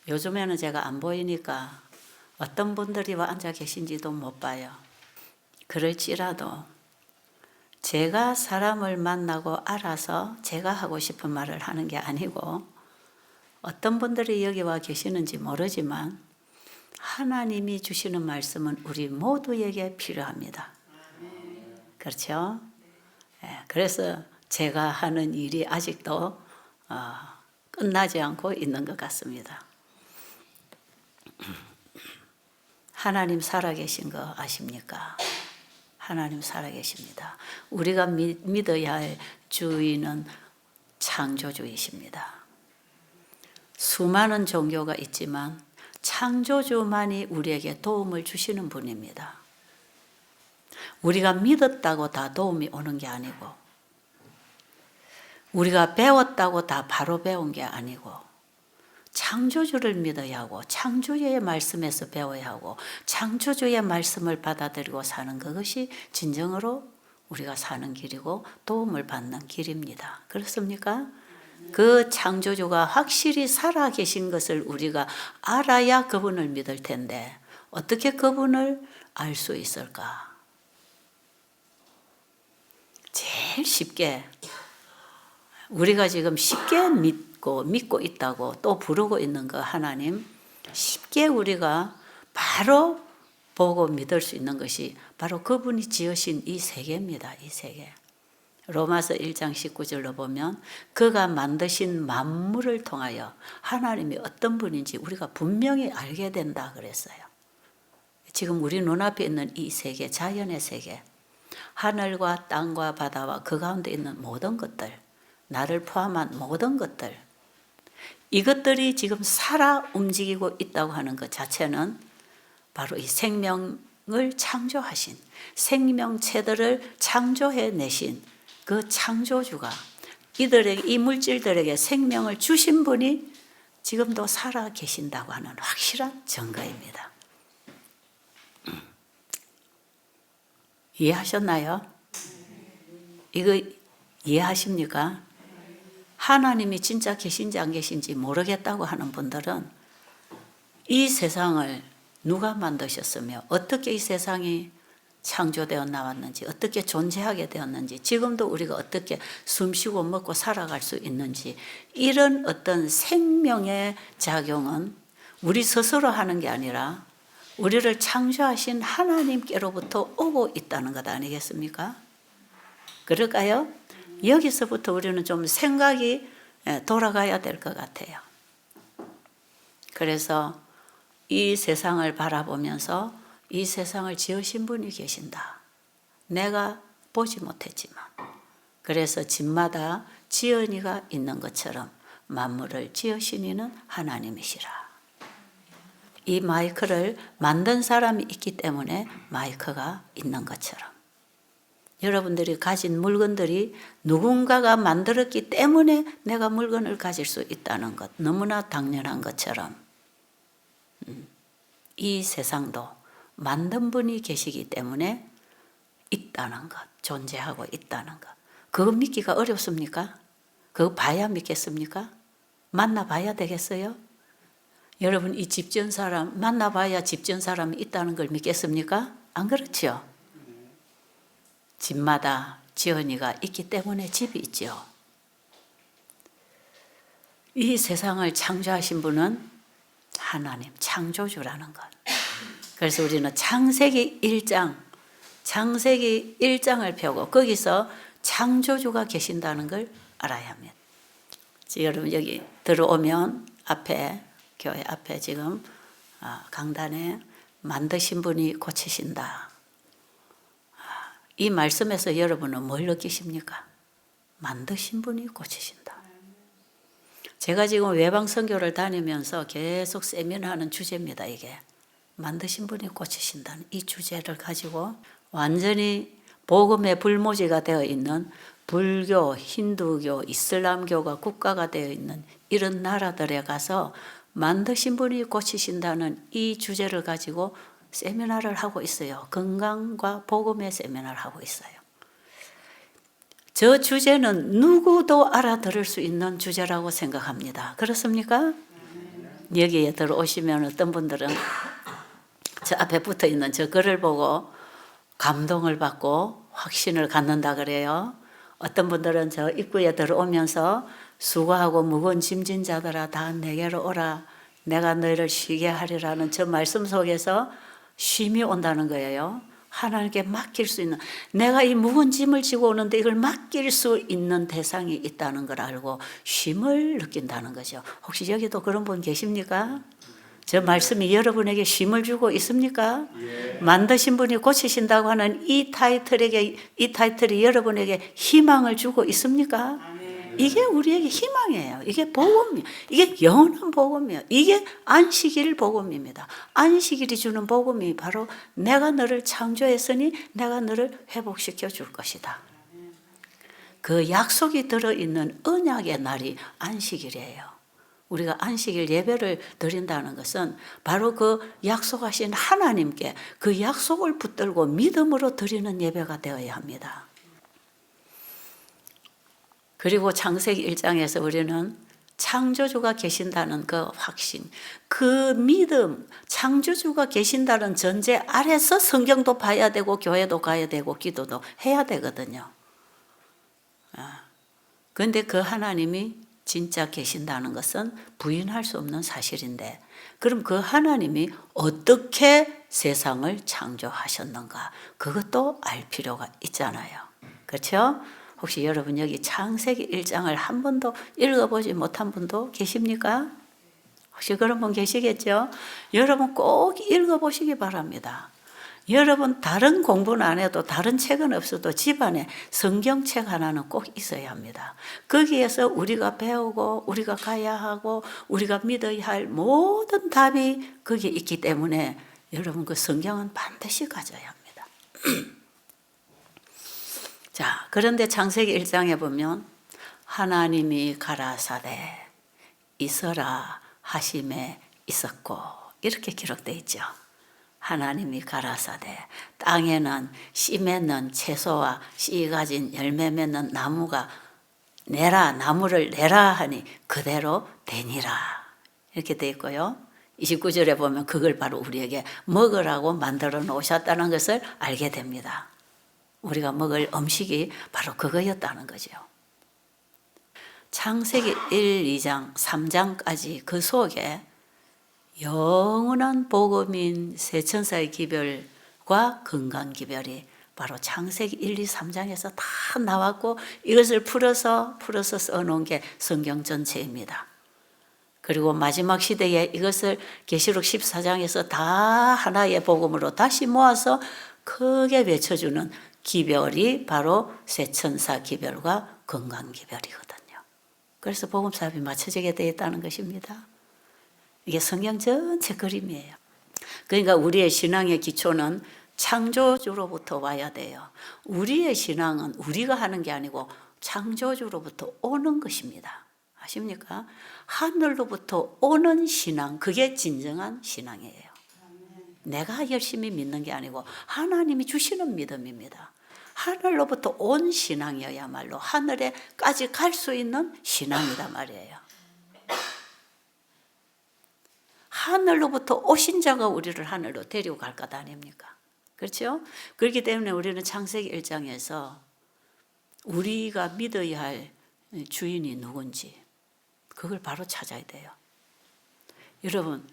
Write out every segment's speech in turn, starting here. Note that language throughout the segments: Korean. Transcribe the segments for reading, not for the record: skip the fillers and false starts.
요즘에는 제가 안 보이니까 어떤 분들이 와 앉아 계신지도 못 봐요. 그럴지라도 제가 사람을 만나고 알아서 제가 하고 싶은 말을 하는 게 아니고, 어떤 분들이 여기 와 계시는지 모르지만 하나님이 주시는 말씀은 우리 모두에게 필요합니다. 그렇죠? 그래서 제가 하는 일이 아직도 끝나지 않고 있는 것 같습니다. 하나님 살아계신 거 아십니까? 하나님 살아계십니다. 우리가 믿어야 할 주인은 창조주이십니다. 수많은 종교가 있지만 창조주만이 우리에게 도움을 주시는 분입니다. 우리가 믿었다고 다 도움이 오는 게 아니고, 우리가 배웠다고 다 바로 배운 게 아니고, 창조주를 믿어야 하고 창조주의 말씀에서 배워야 하고 창조주의 말씀을 받아들이고 사는 그것이 진정으로 우리가 사는 길이고 도움을 받는 길입니다. 그렇습니까? 그 창조주가 확실히 살아계신 것을 우리가 알아야 그분을 믿을 텐데 어떻게 그분을 알 수 있을까? 제일 쉽게, 우리가 지금 쉽게 믿고 있다고 또 부르고 있는 그 하나님, 쉽게 우리가 바로 보고 믿을 수 있는 것이 바로 그분이 지으신 이 세계입니다. 이 세계. 로마서 1장 19절로 보면 그가 만드신 만물을 통하여 하나님이 어떤 분인지 우리가 분명히 알게 된다 그랬어요. 지금 우리 눈앞에 있는 이 세계, 자연의 세계, 하늘과 땅과 바다와 그 가운데 있는 모든 것들, 나를 포함한 모든 것들, 이것들이 지금 살아 움직이고 있다고 하는 것 자체는 바로 이 생명을 창조하신, 생명체들을 창조해내신 그 창조주가 이들에게, 이 물질들에게 생명을 주신 분이 지금도 살아 계신다고 하는 확실한 증거입니다. 이해하셨나요? 이거 이해하십니까? 하나님이 진짜 계신지 안 계신지 모르겠다고 하는 분들은 이 세상을 누가 만드셨으며 어떻게 이 세상이 창조되어 나왔는지, 어떻게 존재하게 되었는지, 지금도 우리가 어떻게 숨쉬고 먹고 살아갈 수 있는지, 이런 어떤 생명의 작용은 우리 스스로 하는 게 아니라 우리를 창조하신 하나님께로부터 오고 있다는 것 아니겠습니까? 그럴까요? 여기서부터 우리는 좀 생각이 돌아가야 될 것 같아요. 그래서 이 세상을 바라보면서 이 세상을 지으신 분이 계신다. 내가 보지 못했지만. 그래서 집마다 지은이가 있는 것처럼 만물을 지으신 이는 하나님이시라. 이 마이크를 만든 사람이 있기 때문에 마이크가 있는 것처럼, 여러분들이 가진 물건들이 누군가가 만들었기 때문에 내가 물건을 가질 수 있다는 것, 너무나 당연한 것처럼 이 세상도 만든 분이 계시기 때문에 있다는 것, 존재하고 있다는 것. 그거 믿기가 어렵습니까? 그거 봐야 믿겠습니까? 만나봐야 되겠어요? 여러분, 이 집 지은 사람 만나봐야 집 지은 사람이 있다는 걸 믿겠습니까? 안 그렇죠? 집마다 지은이가 있기 때문에 집이 있죠. 이 세상을 창조하신 분은 하나님, 창조주라는 것. 그래서 우리는 창세기 1장을 펴고 거기서 창조주가 계신다는 걸 알아야 합니다. 여러분 여기 들어오면 앞에, 교회 앞에 지금 강단에 만드신 분이 고치신다. 이 말씀에서 여러분은 뭘 느끼십니까? 만드신 분이 고치신다. 제가 지금 외방 선교를 다니면서 계속 세미나하는 주제입니다. 이게 만드신 분이 고치신다는 이 주제를 가지고 완전히 복음의 불모지가 되어 있는 불교, 힌두교, 이슬람교가 국가가 되어 있는 이런 나라들에 가서 만드신 분이 고치신다는 이 주제를 가지고 세미나를 하고 있어요. 건강과 복음의 세미나를 하고 있어요. 저 주제는 누구도 알아들을 수 있는 주제라고 생각합니다. 그렇습니까? 여기에 들어오시면 어떤 분들은 저 앞에 붙어 있는 저 글을 보고 감동을 받고 확신을 갖는다 그래요. 어떤 분들은 저 입구에 들어오면서 수고하고 무거운 짐진 자들아 다 내게로 오라. 내가 너희를 쉬게 하리라는 저 말씀 속에서 쉼이 온다는 거예요. 하나님께 맡길 수 있는, 내가 이 무거운 짐을 지고 오는데 이걸 맡길 수 있는 대상이 있다는 걸 알고 쉼을 느낀다는 거죠. 혹시 여기도 그런 분 계십니까? 저 말씀이 여러분에게 쉼을 주고 있습니까? 예. 만드신 분이 고치신다고 하는 이 타이틀이 여러분에게 희망을 주고 있습니까? 아멘. 이게 우리에게 희망이에요. 이게 복음이에요. 이게 영원한 복음이에요. 이게 안식일 복음입니다. 안식일이 주는 복음이 바로 내가 너를 창조했으니 내가 너를 회복시켜 줄 것이다. 그 약속이 들어있는 언약의 날이 안식일이에요. 우리가 안식일 예배를 드린다는 것은 바로 그 약속하신 하나님께 그 약속을 붙들고 믿음으로 드리는 예배가 되어야 합니다. 그리고 창세기 1장에서 우리는 창조주가 계신다는 그 확신, 그 믿음, 창조주가 계신다는 전제 아래서 성경도 봐야 되고 교회도 가야 되고 기도도 해야 되거든요. 그런데 그 하나님이 진짜 계신다는 것은 부인할 수 없는 사실인데, 그럼 그 하나님이 어떻게 세상을 창조하셨는가? 그것도 알 필요가 있잖아요. 그렇죠? 혹시 여러분 여기 창세기 1장을 한 번도 읽어보지 못한 분도 계십니까? 혹시 그런 분 계시겠죠? 여러분 꼭 읽어보시기 바랍니다. 여러분 다른 공부는 안 해도 다른 책은 없어도 집안에 성경책 하나는 꼭 있어야 합니다. 거기에서 우리가 배우고 우리가 가야 하고 우리가 믿어야 할 모든 답이 거기에 있기 때문에 여러분 그 성경은 반드시 가져야 합니다. 자, 그런데 창세기 1장에 보면 하나님이 가라사대 있어라 하심에 있었고 이렇게 기록되어 있죠. 하나님이 가라사대 땅에는 씨 맺는 채소와 씨 가진 열매 맺는 나무가 내라, 나무를 내라 하니 그대로 되니라 이렇게 되어 있고요. 29절에 보면 그걸 바로 우리에게 먹으라고 만들어 놓으셨다는 것을 알게 됩니다. 우리가 먹을 음식이 바로 그거였다는 거죠. 창세기 1, 2장, 3장까지 그 속에 영원한 복음인 세천사의 기별과 건강기별이 바로 창세기 1, 2, 3장에서 다 나왔고 이것을 풀어서 써놓은 게 성경 전체입니다. 그리고 마지막 시대에 이것을 계시록 14장에서 다 하나의 복음으로 다시 모아서 크게 외쳐주는 기별이 바로 세천사 기별과 건강기별이거든요. 그래서 복음사업이 맞춰지게 되어 있다는 것입니다. 이게 성경 전체 그림이에요. 그러니까 우리의 신앙의 기초는 창조주로부터 와야 돼요. 우리의 신앙은 우리가 하는 게 아니고 창조주로부터 오는 것입니다. 아십니까? 하늘로부터 오는 신앙, 그게 진정한 신앙이에요. 내가 열심히 믿는 게 아니고 하나님이 주시는 믿음입니다. 하늘로부터 온 신앙이어야말로 하늘에까지 갈 수 있는 신앙이다 말이에요. 하늘로부터 오신 자가 우리를 하늘로 데리고 갈 것 아닙니까? 그렇죠? 그렇기 때문에 우리는 창세기 1장에서 우리가 믿어야 할 주인이 누군지 그걸 바로 찾아야 돼요. 여러분,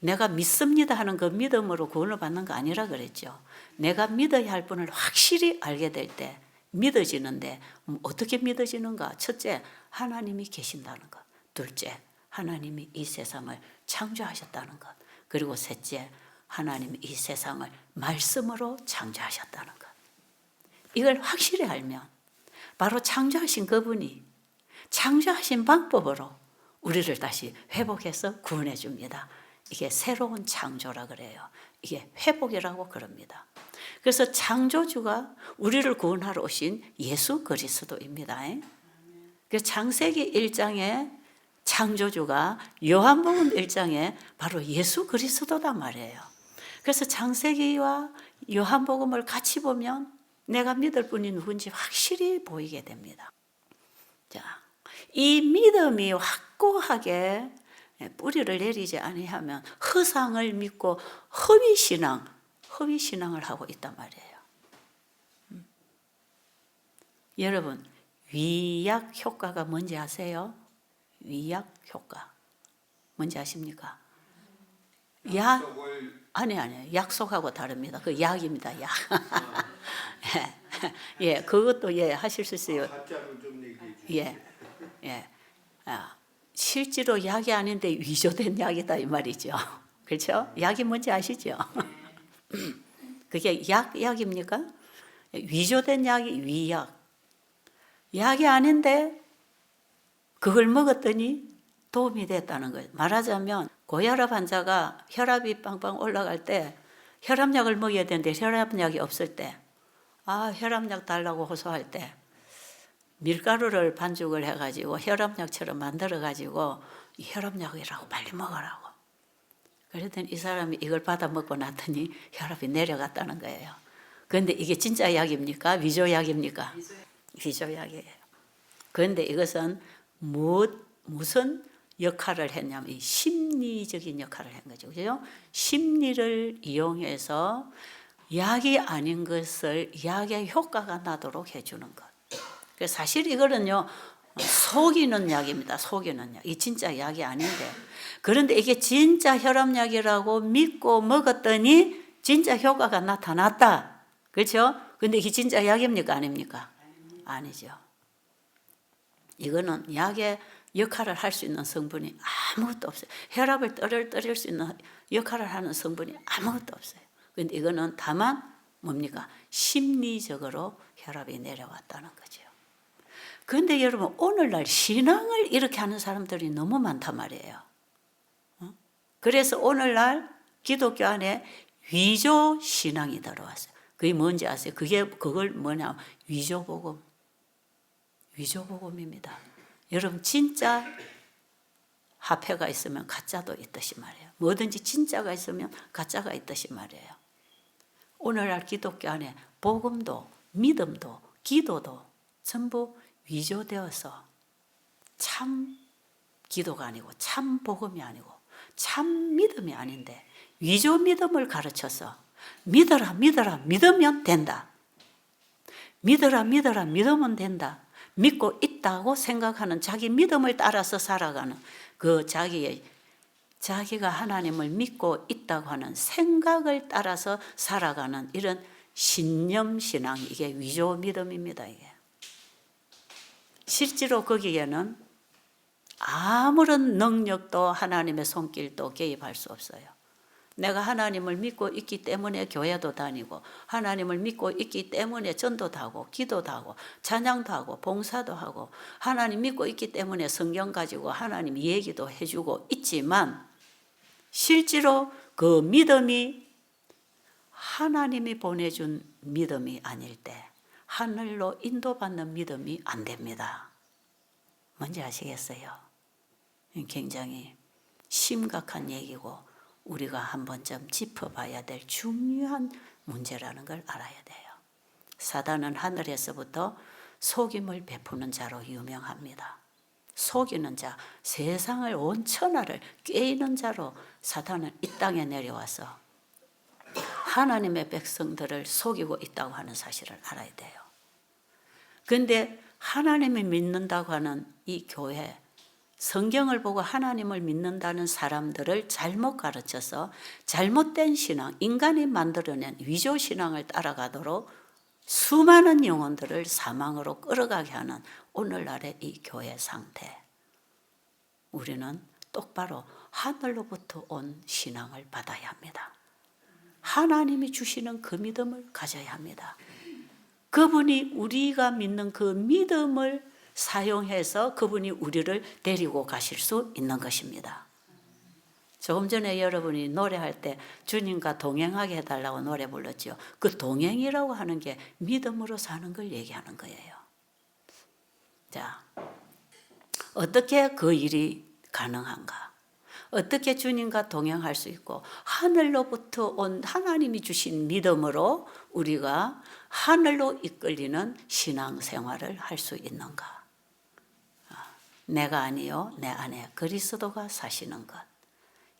내가 믿습니다 하는 그 믿음으로 구원을 받는 거 아니라 그랬죠. 내가 믿어야 할 분을 확실히 알게 될 때 믿어지는데 어떻게 믿어지는가? 첫째, 하나님이 계신다는 것. 둘째, 하나님이 이 세상을 창조하셨다는 것. 그리고 셋째, 하나님이 이 세상을 말씀으로 창조하셨다는 것. 이걸 확실히 알면 바로 창조하신 그분이 창조하신 방법으로 우리를 다시 회복해서 구원해 줍니다. 이게 새로운 창조라 그래요. 이게 회복이라고 그럽니다. 그래서 창조주가 우리를 구원하러 오신 예수 그리스도입니다. 그래서 창세기 1장에 창조주가 요한복음 1장에 바로 예수 그리스도단 말이에요. 그래서 창세기와 요한복음을 같이 보면 내가 믿을 분이 누군지 확실히 보이게 됩니다. 자, 이 믿음이 확고하게 뿌리를 내리지 아니하면 허상을 믿고 허위 신앙을 하고 있단 말이에요. 여러분, 위약 효과가 뭔지 아세요? 위약 효과 뭔지 아십니까? 아니 약속하고 다릅니다. 그 약입니다. 약. 예, 그것도 예 하실 수 있어요. 예, 예. 실제로 약이 아닌데 위조된 약이다 이 말이죠. 그렇죠? 약이 뭔지 아시죠? 그게 약입니까? 위조된 약이 위약. 약이 아닌데 그걸 먹었더니 도움이 됐다는 거예요. 말하자면 고혈압 환자가 혈압이 빵빵 올라갈 때 혈압약을 먹여야 되는데 혈압약이 없을 때 혈압약 달라고 호소할 때 밀가루를 반죽을 해가지고 혈압약처럼 만들어가지고 혈압약이라고 빨리 먹으라고. 그랬더니 이 사람이 이걸 받아 먹고 났더니 혈압이 내려갔다는 거예요. 그런데 이게 진짜 약입니까? 위조약입니까? 위조약이에요. 그런데 이것은 무슨 역할을 했냐면 이 심리적인 역할을 한 거죠. 그죠? 심리를 이용해서 약이 아닌 것을 약의 효과가 나도록 해주는 것. 그래서 사실 이거는요, 속이는 약입니다. 속이는 약. 이 진짜 약이 아닌데. 그런데 이게 진짜 혈압약이라고 믿고 먹었더니 진짜 효과가 나타났다. 그렇죠? 근데 이게 진짜 약입니까? 아닙니까? 아니죠. 이거는 약의 역할을 할 수 있는 성분이 아무것도 없어요. 혈압을 떨릴 수 있는 역할을 하는 성분이 아무것도 없어요. 그런데 이거는 다만 뭡니까? 심리적으로 혈압이 내려왔다는 거죠. 그런데 여러분 오늘날 신앙을 이렇게 하는 사람들이 너무 많단 말이에요. 그래서 오늘날 기독교 안에 위조 신앙이 들어왔어요. 그게 뭔지 아세요? 그걸 뭐냐? 위조복음. 위조복음입니다. 여러분 진짜 화폐가 있으면 가짜도 있듯이 말이에요. 뭐든지 진짜가 있으면 가짜가 있듯이 말이에요. 오늘날 기독교 안에 복음도 믿음도 기도도 전부 위조되어서 참 기도가 아니고 참 복음이 아니고 참 믿음이 아닌데 위조 믿음을 가르쳐서 믿어라 믿으면 된다. 믿어라 믿으면 된다. 믿고 있다고 생각하는 자기 믿음을 따라서 살아가는 그 자기가 하나님을 믿고 있다고 하는 생각을 따라서 살아가는 이런 신념신앙, 이게 위조 믿음입니다. 이게 실제로 거기에는 아무런 능력도 하나님의 손길도 개입할 수 없어요. 내가 하나님을 믿고 있기 때문에 교회도 다니고 하나님을 믿고 있기 때문에 전도도 하고 기도도 하고 찬양도 하고 봉사도 하고 하나님 믿고 있기 때문에 성경 가지고 하나님 얘기도 해주고 있지만 실제로 그 믿음이 하나님이 보내준 믿음이 아닐 때 하늘로 인도받는 믿음이 안 됩니다. 뭔지 아시겠어요? 굉장히 심각한 얘기고 우리가 한 번쯤 짚어봐야 될 중요한 문제라는 걸 알아야 돼요. 사단은 하늘에서부터 속임을 베푸는 자로 유명합니다. 속이는 자, 세상을 온 천하를 꿰이는 자로 사단은 이 땅에 내려와서 하나님의 백성들을 속이고 있다고 하는 사실을 알아야 돼요. 그런데 하나님을 믿는다고 하는 이 교회, 성경을 보고 하나님을 믿는다는 사람들을 잘못 가르쳐서 잘못된 신앙, 인간이 만들어낸 위조 신앙을 따라가도록 수많은 영혼들을 사망으로 끌어가게 하는 오늘날의 이 교회 상태. 우리는 똑바로 하늘로부터 온 신앙을 받아야 합니다. 하나님이 주시는 그 믿음을 가져야 합니다. 그분이 우리가 믿는 그 믿음을 사용해서 그분이 우리를 데리고 가실 수 있는 것입니다. 조금 전에 여러분이 노래할 때 주님과 동행하게 해달라고 노래 불렀죠. 그 동행이라고 하는 게 믿음으로 사는 걸 얘기하는 거예요. 자, 어떻게 그 일이 가능한가? 어떻게 주님과 동행할 수 있고 하늘로부터 온 하나님이 주신 믿음으로 우리가 하늘로 이끌리는 신앙생활을 할 수 있는가? 내가 아니요 내 안에 그리스도가 사시는 것.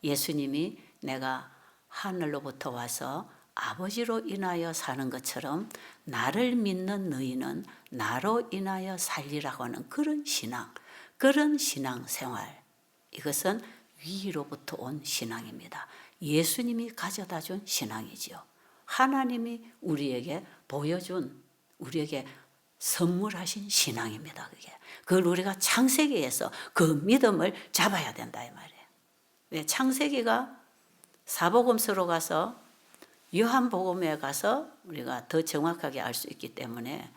예수님이 내가 하늘로부터 와서 아버지로 인하여 사는 것처럼 나를 믿는 너희는 나로 인하여 살리라고 하는 그런 신앙, 그런 신앙생활. 이것은 위로부터 온 신앙입니다. 예수님이 가져다 준 신앙이지요. 하나님이 우리에게 보여준, 우리에게 선물하신 신앙입니다. 그걸 우리가 창세기에서 그 믿음을 잡아야 된다 이 말이에요. 왜? 창세기가 사복음서로 가서 요한복음에 가서 우리가 더 정확하게 알 수 있기 때문에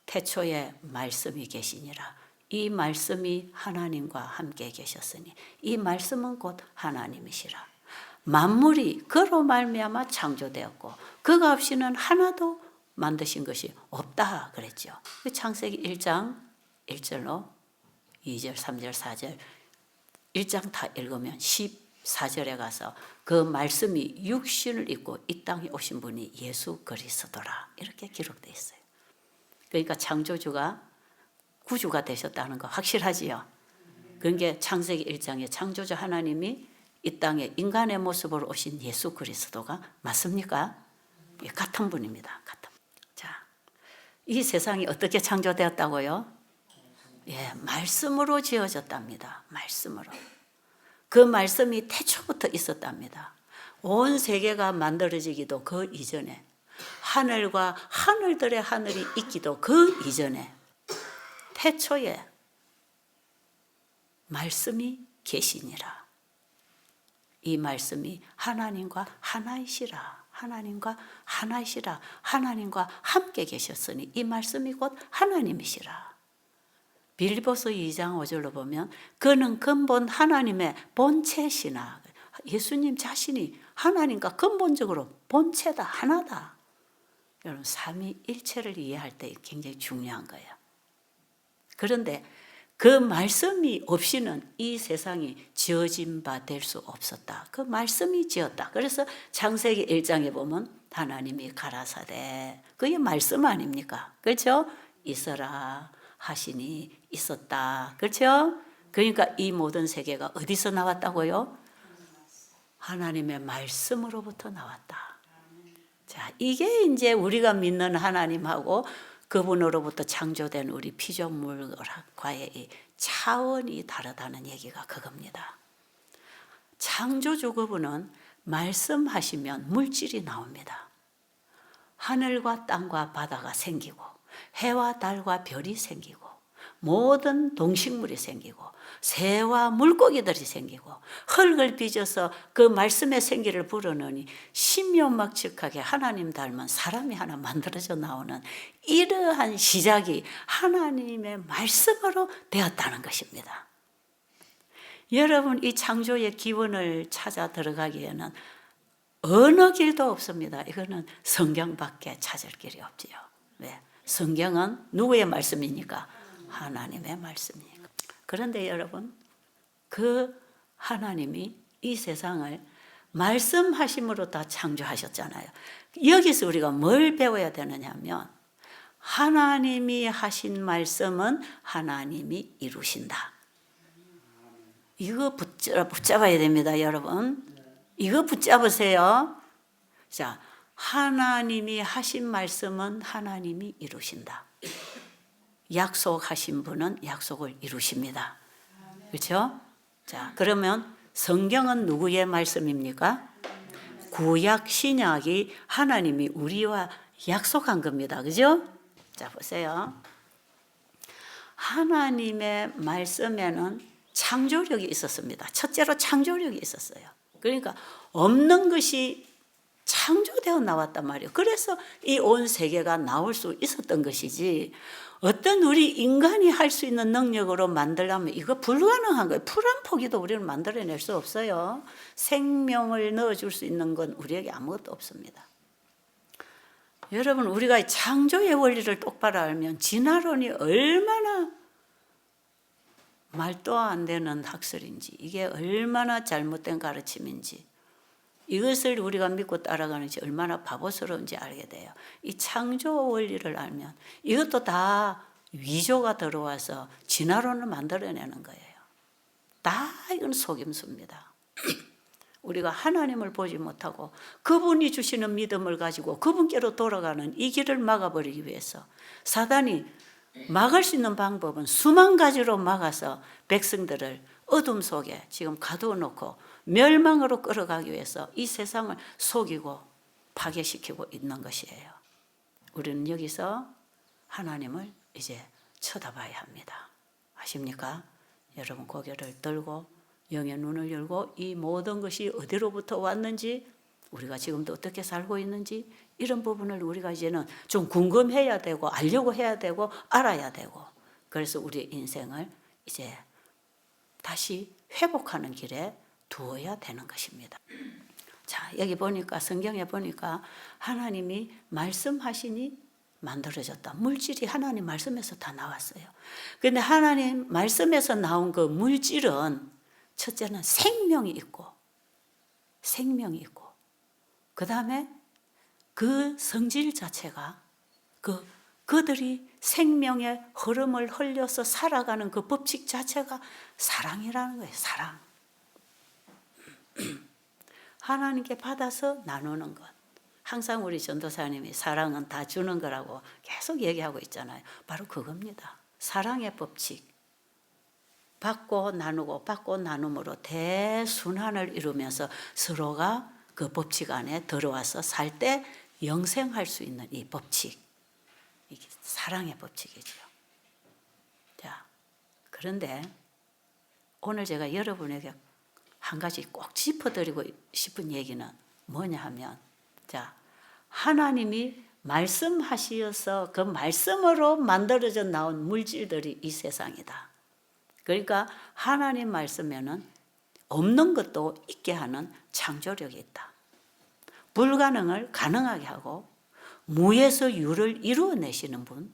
태초에 말씀이 계시니라. 이 말씀이 하나님과 함께 계셨으니 이 말씀은 곧 하나님이시라. 만물이 그로 말미암아 창조되었고 그가 없이는 하나도 만드신 것이 없다 그랬죠. 창세기 1장 1절로 2절, 3절, 4절 1장 다 읽으면 14절에 가서 그 말씀이 육신을 입고 이 땅에 오신 분이 예수 그리스도라 이렇게 기록되어 있어요. 그러니까 창조주가 구주가 되셨다는 거 확실하지요. 그러니까 창세기 1장에 창조주 하나님이 이 땅에 인간의 모습으로 오신 예수 그리스도가 맞습니까? 예, 같은 분입니다. 같은. 자, 이 세상이 어떻게 창조되었다고요? 예, 말씀으로 지어졌답니다. 말씀으로. 그 말씀이 태초부터 있었답니다. 온 세계가 만들어지기도 그 이전에, 하늘과 하늘들의 하늘이 있기도 그 이전에, 태초에 말씀이 계시니라. 이 말씀이 하나님과 하나이시라. 하나님과 하나이시라. 하나님과 함께 계셨으니 이 말씀이 곧 하나님이시라. 빌립보서 2장 5절로 보면 그는 근본 하나님의 본체시나. 예수님 자신이 하나님과 근본적으로 본체다. 하나다. 여러분 삼위일체를 이해할 때 굉장히 중요한 거예요. 그런데 그 말씀이 없이는 이 세상이 지어진 바 될 수 없었다. 그 말씀이 지었다. 그래서 창세기 1장에 보면 하나님이 가라사대 그게 말씀 아닙니까? 그렇죠? 있어라 하시니 있었다. 그렇죠? 그러니까 이 모든 세계가 어디서 나왔다고요? 하나님의 말씀으로부터 나왔다. 자, 이게 이제 우리가 믿는 하나님하고 그분으로부터 창조된 우리 피조물과의 이 차원이 다르다는 얘기가 그겁니다. 창조주 그분은 말씀하시면 물질이 나옵니다. 하늘과 땅과 바다가 생기고 해와 달과 별이 생기고 모든 동식물이 생기고 새와 물고기들이 생기고 흙을 빚어서 그 말씀의 생기를 불어넣으니 신묘막측하게 하나님 닮은 사람이 하나 만들어져 나오는 이러한 시작이 하나님의 말씀으로 되었다는 것입니다. 여러분 이 창조의 기원을 찾아 들어가기에는 어느 길도 없습니다. 이거는 성경밖에 찾을 길이 없지요. 왜? 성경은 누구의 말씀입니까? 하나님의 말씀이니까. 그런데 여러분 그 하나님이 이 세상을 말씀하심으로 다 창조하셨잖아요. 여기서 우리가 뭘 배워야 되느냐 하면 하나님이 하신 말씀은 하나님이 이루신다. 이거 붙잡아야 됩니다, 여러분. 이거 붙잡으세요. 자, 하나님이 하신 말씀은 하나님이 이루신다. 약속하신 분은 약속을 이루십니다. 그렇죠? 자, 그러면 성경은 누구의 말씀입니까? 구약 신약이 하나님이 우리와 약속한 겁니다. 그죠? 자, 보세요. 하나님의 말씀에는 창조력이 있었습니다. 첫째로 창조력이 있었어요. 그러니까 없는 것이 창조되어 나왔단 말이에요. 그래서 이 온 세계가 나올 수 있었던 것이지 어떤 우리 인간이 할 수 있는 능력으로 만들려면 이거 불가능한 거예요. 풀 한 포기도 우리는 만들어낼 수 없어요. 생명을 넣어줄 수 있는 건 우리에게 아무것도 없습니다. 여러분 우리가 창조의 원리를 똑바로 알면 진화론이 얼마나 말도 안 되는 학설인지 이게 얼마나 잘못된 가르침인지 이것을 우리가 믿고 따라가는지 얼마나 바보스러운지 알게 돼요. 이 창조 원리를 알면 이것도 다 위조가 들어와서 진화론을 만들어내는 거예요. 다 이건 속임수입니다. 우리가 하나님을 보지 못하고 그분이 주시는 믿음을 가지고 그분께로 돌아가는 이 길을 막아버리기 위해서 사단이 막을 수 있는 방법은 수만 가지로 막아서 백성들을 어둠 속에 지금 가두어 놓고 멸망으로 끌어가기 위해서 이 세상을 속이고 파괴시키고 있는 것이에요. 우리는 여기서 하나님을 이제 쳐다봐야 합니다. 아십니까? 여러분 고개를 들고 영의 눈을 열고 이 모든 것이 어디로부터 왔는지, 우리가 지금도 어떻게 살고 있는지, 이런 부분을 우리가 이제는 좀 궁금해야 되고 알려고 해야 되고 알아야 되고, 그래서 우리 인생을 이제 다시 회복하는 길에 두어야 되는 것입니다. 자, 여기 보니까 성경에 보니까 하나님이 말씀하시니 만들어졌다. 물질이 하나님 말씀에서 다 나왔어요. 그런데 하나님 말씀에서 나온 그 물질은 첫째는 생명이 있고 그 다음에 그 성질 자체가 그들이 생명의 흐름을 흘려서 살아가는 그 법칙 자체가 사랑이라는 거예요. 사랑. 하나님께 받아서 나누는 것. 항상 우리 전도사님이 사랑은 다 주는 거라고 계속 얘기하고 있잖아요. 바로 그겁니다. 사랑의 법칙. 받고 나누고 받고 나눔으로 대순환을 이루면서 서로가 그 법칙 안에 들어와서 살 때 영생할 수 있는 이 법칙. 이게 사랑의 법칙이죠. 자, 그런데 오늘 제가 여러분에게 한 가지 꼭 짚어드리고 싶은 얘기는 뭐냐 하면, 자, 하나님이 말씀하시어서 그 말씀으로 만들어져 나온 물질들이 이 세상이다. 그러니까 하나님 말씀에는 없는 것도 있게 하는 창조력이 있다. 불가능을 가능하게 하고 무에서 유를 이루어내시는 분,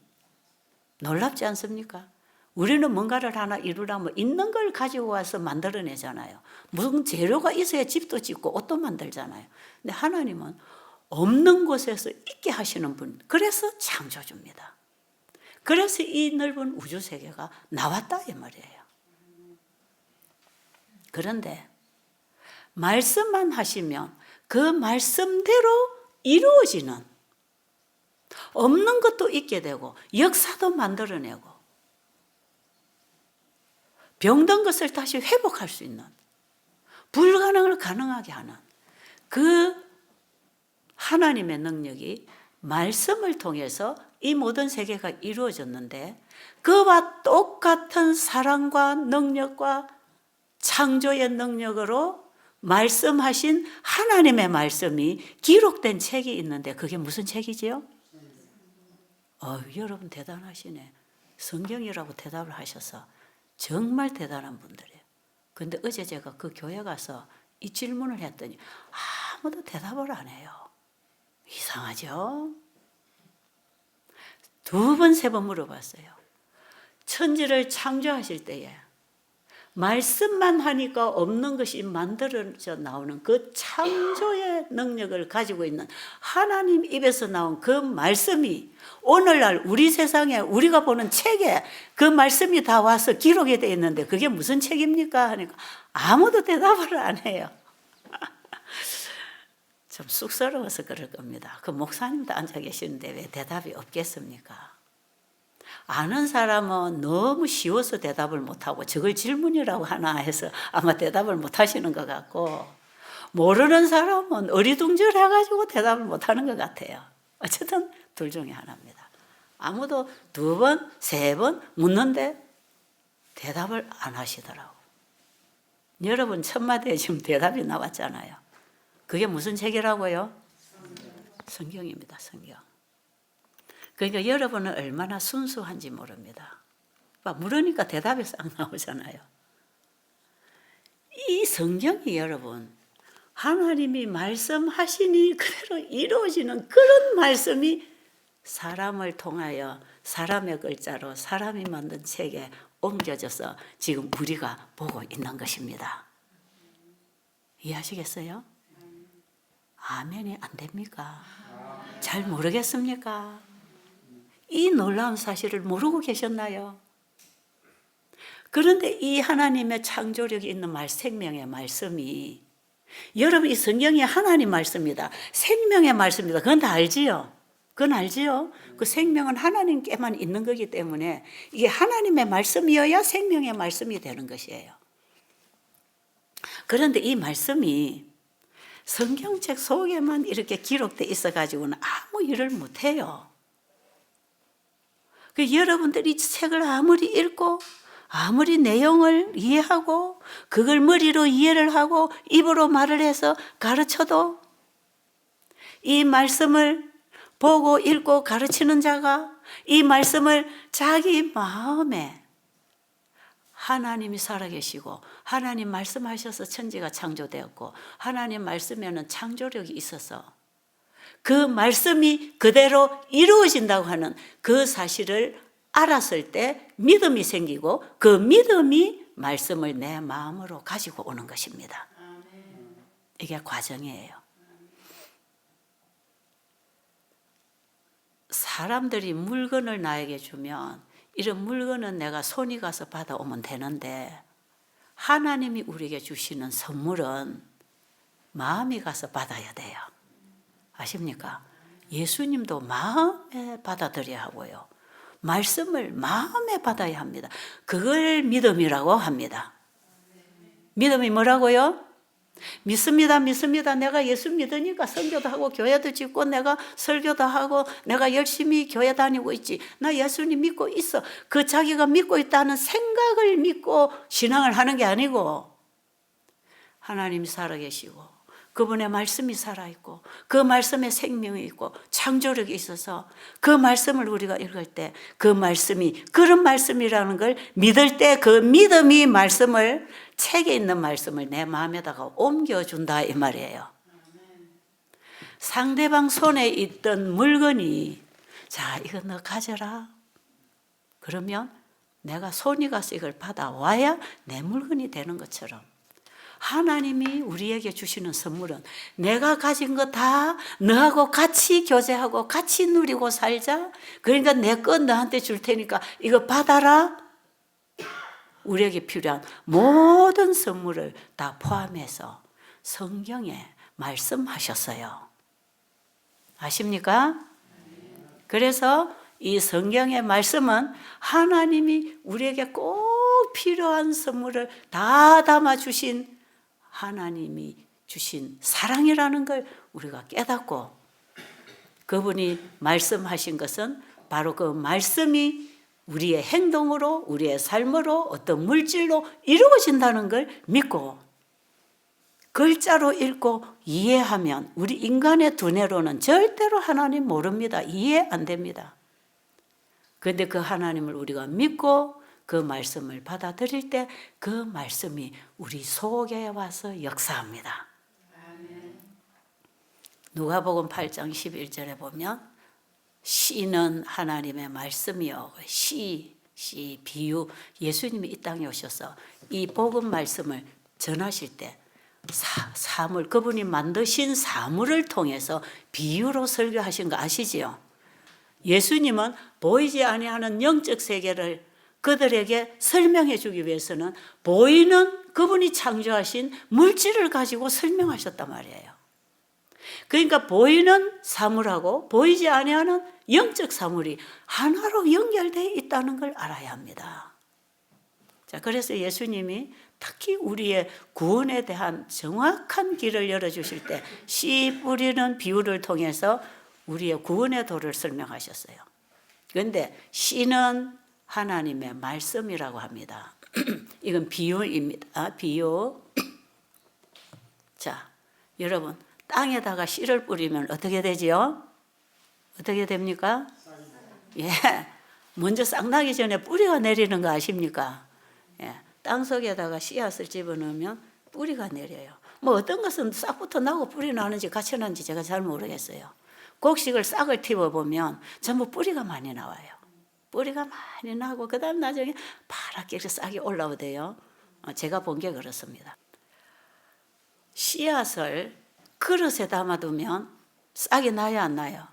놀랍지 않습니까? 우리는 뭔가를 하나 이루려면 있는 걸 가지고 와서 만들어내잖아요. 무슨 재료가 있어야 집도 짓고 옷도 만들잖아요. 근데 하나님은 없는 곳에서 있게 하시는 분, 그래서 창조주입니다. 그래서 이 넓은 우주 세계가 나왔다 이 말이에요. 그런데 말씀만 하시면 그 말씀대로 이루어지는, 없는 것도 있게 되고 역사도 만들어내고 병든 것을 다시 회복할 수 있는, 불가능을 가능하게 하는 그 하나님의 능력이 말씀을 통해서 이 모든 세계가 이루어졌는데, 그와 똑같은 사랑과 능력과 창조의 능력으로 말씀하신 하나님의 말씀이 기록된 책이 있는데, 그게 무슨 책이지요? 여러분 대단하시네. 성경이라고 대답을 하셔서 정말 대단한 분들이에요. 근데 어제 제가 그 교회 가서 이 질문을 했더니 아무도 대답을 안 해요. 이상하죠? 2번, 3번 물어봤어요. 천지를 창조하실 때에 말씀만 하니까 없는 것이 만들어져 나오는 그 창조의 능력을 가지고 있는 하나님 입에서 나온 그 말씀이 오늘날 우리 세상에 우리가 보는 책에 그 말씀이 다 와서 기록이 되어 있는데 그게 무슨 책입니까? 하니까 아무도 대답을 안 해요. 좀 쑥스러워서 그럴 겁니다. 그 목사님도 앉아 계시는데 왜 대답이 없겠습니까? 아는 사람은 너무 쉬워서 대답을 못하고 저걸 질문이라고 하나 해서 아마 대답을 못하시는 것 같고, 모르는 사람은 어리둥절해가지고 대답을 못하는 것 같아요. 어쨌든 둘 중에 하나입니다. 아무도 2번, 3번 묻는데 대답을 안 하시더라고. 여러분 첫마디에 지금 대답이 나왔잖아요. 그게 무슨 책이라고요? 성경입니다. 성경. 그러니까 여러분은 얼마나 순수한지 모릅니다. 물으니까 대답이 싹 나오잖아요. 이 성경이 여러분, 하나님이 말씀하시니 그대로 이루어지는 그런 말씀이 사람을 통하여 사람의 글자로 사람이 만든 책에 옮겨져서 지금 우리가 보고 있는 것입니다. 이해하시겠어요? 아멘이 안 됩니까? 잘 모르겠습니까? 이 놀라운 사실을 모르고 계셨나요? 그런데 이 하나님의 창조력이 있는 생명의 말씀이, 여러분 이 성경이 하나님 말씀입니다. 생명의 말씀입니다. 그건 다 알지요? 그건 알지요? 그 생명은 하나님께만 있는 거기 때문에 이게 하나님의 말씀이어야 생명의 말씀이 되는 것이에요. 그런데 이 말씀이 성경책 속에만 이렇게 기록되어 있어가지고는 아무 일을 못해요. 여러분들이 책을 아무리 읽고 아무리 내용을 이해하고 그걸 머리로 이해를 하고 입으로 말을 해서 가르쳐도 이 말씀을 보고 읽고 가르치는 자가 이 말씀을 자기 마음에, 하나님이 살아계시고 하나님 말씀하셔서 천지가 창조되었고 하나님 말씀에는 창조력이 있어서 그 말씀이 그대로 이루어진다고 하는 그 사실을 알았을 때 믿음이 생기고 그 믿음이 말씀을 내 마음으로 가지고 오는 것입니다. 이게 과정이에요. 사람들이 물건을 나에게 주면 이런 물건은 내가 손이 가서 받아오면 되는데 하나님이 우리에게 주시는 선물은 마음이 가서 받아야 돼요. 아십니까? 예수님도 마음에 받아들여야 하고요. 말씀을 마음에 받아야 합니다. 그걸 믿음이라고 합니다. 믿음이 뭐라고요? 믿습니다. 내가 예수 믿으니까 선교도 하고 교회도 짓고 내가 설교도 하고 내가 열심히 교회 다니고 있지. 나 예수님 믿고 있어. 그 자기가 믿고 있다는 생각을 믿고 신앙을 하는 게 아니고 하나님이 살아계시고 그분의 말씀이 살아있고 그 말씀에 생명이 있고 창조력이 있어서 그 말씀을 우리가 읽을 때 그 말씀이 그런 말씀이라는 걸 믿을 때 그 믿음이 말씀을, 책에 있는 말씀을 내 마음에다가 옮겨준다 이 말이에요. 상대방 손에 있던 물건이 자 이거 너 가져라. 그러면 내가 손이 가서 이걸 받아와야 내 물건이 되는 것처럼 하나님이 우리에게 주시는 선물은 내가 가진 거 다 너하고 같이 교제하고 같이 누리고 살자. 그러니까 내 건 너한테 줄 테니까 이거 받아라. 우리에게 필요한 모든 선물을 다 포함해서 성경에 말씀하셨어요. 아십니까? 그래서 이 성경의 말씀은 하나님이 우리에게 꼭 필요한 선물을 다 담아주신 하나님이 주신 사랑이라는 걸 우리가 깨닫고 그분이 말씀하신 것은 바로 그 말씀이 우리의 행동으로 우리의 삶으로 어떤 물질로 이루어진다는 걸 믿고 글자로 읽고 이해하면 우리 인간의 두뇌로는 절대로 하나님 모릅니다. 이해 안 됩니다. 그런데 그 하나님을 우리가 믿고 그 말씀을 받아들일 때 그 말씀이 우리 속에 와서 역사합니다. 누가복음 8장 11절에 보면 씨는 하나님의 말씀이요. 씨, 비유. 예수님이 이 땅에 오셔서 이 복음 말씀을 전하실 때 사물, 그분이 만드신 사물을 통해서 비유로 설교하신 거 아시지요? 예수님은 보이지 아니하는 영적 세계를 그들에게 설명해 주기 위해서는 보이는 그분이 창조하신 물질을 가지고 설명하셨단 말이에요. 그러니까 보이는 사물하고 보이지 아니하는 영적 사물이 하나로 연결되어 있다는 걸 알아야 합니다. 자, 그래서 예수님이 특히 우리의 구원에 대한 정확한 길을 열어주실 때 씨 뿌리는 비유를 통해서 우리의 구원의 도를 설명하셨어요. 그런데 씨는 하나님의 말씀이라고 합니다. 이건 비유입니다. 비유. 자, 여러분 땅에다가 씨를 뿌리면 어떻게 되지요? 어떻게 됩니까? 예, 먼저 싹 나기 전에 뿌리가 내리는 거 아십니까? 예, 땅 속에다가 씨앗을 집어넣으면 뿌리가 내려요. 뭐 어떤 것은 싹부터 나고 뿌리 나는지 같이 나는지 제가 잘 모르겠어요. 곡식을 싹을 틔워보면 전부 뿌리가 많이 나와요. 뿌리가 많이 나고 그 다음 나중에 파랗게 싹이 올라오대요. 제가 본 게 그렇습니다. 씨앗을 그릇에 담아두면 싹이 나요 안 나요?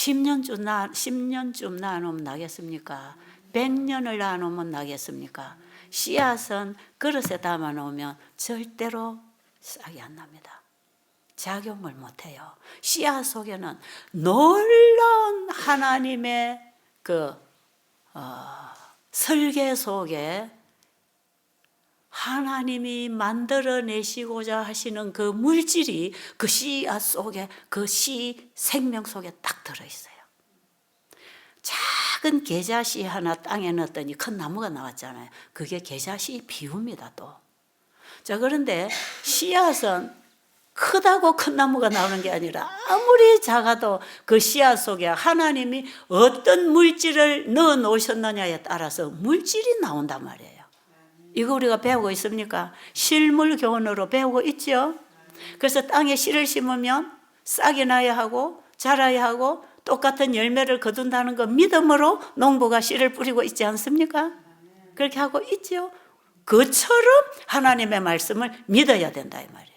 10년쯤 나누면 나겠습니까? 100년을 나누면 나겠습니까? 씨앗은 그릇에 담아 놓으면 절대로 싹이 안 납니다. 작용을 못해요. 씨앗 속에는 놀라운 하나님의 설계 속에 하나님이 만들어내시고자 하시는 그 물질이 그 씨앗 속에, 그 생명 속에 딱 들어있어요. 작은 계자씨 하나 땅에 넣었더니 큰 나무가 나왔잖아요. 그게 계자씨 비유입니다, 또. 자, 그런데 씨앗은 크다고 큰 나무가 나오는 게 아니라 아무리 작아도 그 씨앗 속에 하나님이 어떤 물질을 넣어 놓으셨느냐에 따라서 물질이 나온단 말이에요. 이거 우리가 배우고 있습니까? 실물 교훈으로 배우고 있죠. 그래서 땅에 씨를 심으면 싹이 나야 하고 자라야 하고 똑같은 열매를 거둔다는 거 믿음으로 농부가 씨를 뿌리고 있지 않습니까? 그렇게 하고 있죠. 그처럼 하나님의 말씀을 믿어야 된다 이 말이에요.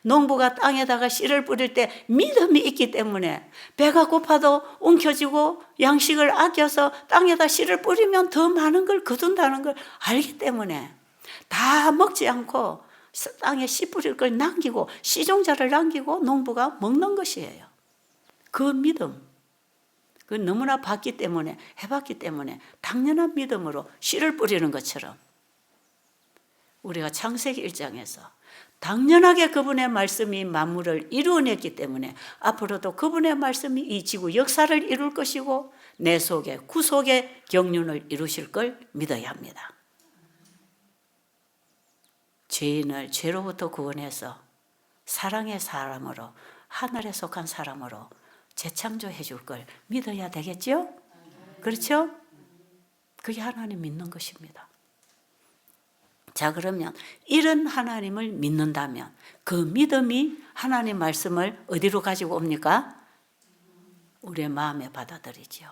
농부가 땅에다가 씨를 뿌릴 때 믿음이 있기 때문에 배가 고파도 움켜쥐고 양식을 아껴서 땅에다 씨를 뿌리면 더 많은 걸 거둔다는 걸 알기 때문에 다 먹지 않고 땅에 씨 뿌릴 걸 남기고 씨종자를 남기고 농부가 먹는 것이에요. 그 믿음, 그 너무나 봤기 때문에 해봤기 때문에 당연한 믿음으로 씨를 뿌리는 것처럼 우리가 창세기 1장에서 당연하게 그분의 말씀이 만물을 이루어냈기 때문에 앞으로도 그분의 말씀이 이 지구 역사를 이룰 것이고 내 속에 구속의 경륜을 이루실 걸 믿어야 합니다. 죄인을 죄로부터 구원해서 사랑의 사람으로 하늘에 속한 사람으로 재창조해 줄 걸 믿어야 되겠죠? 그렇죠? 그게 하나님 믿는 것입니다. 자, 그러면 이런 하나님을 믿는다면 그 믿음이 하나님 말씀을 어디로 가지고 옵니까? 우리의 마음에 받아들이죠.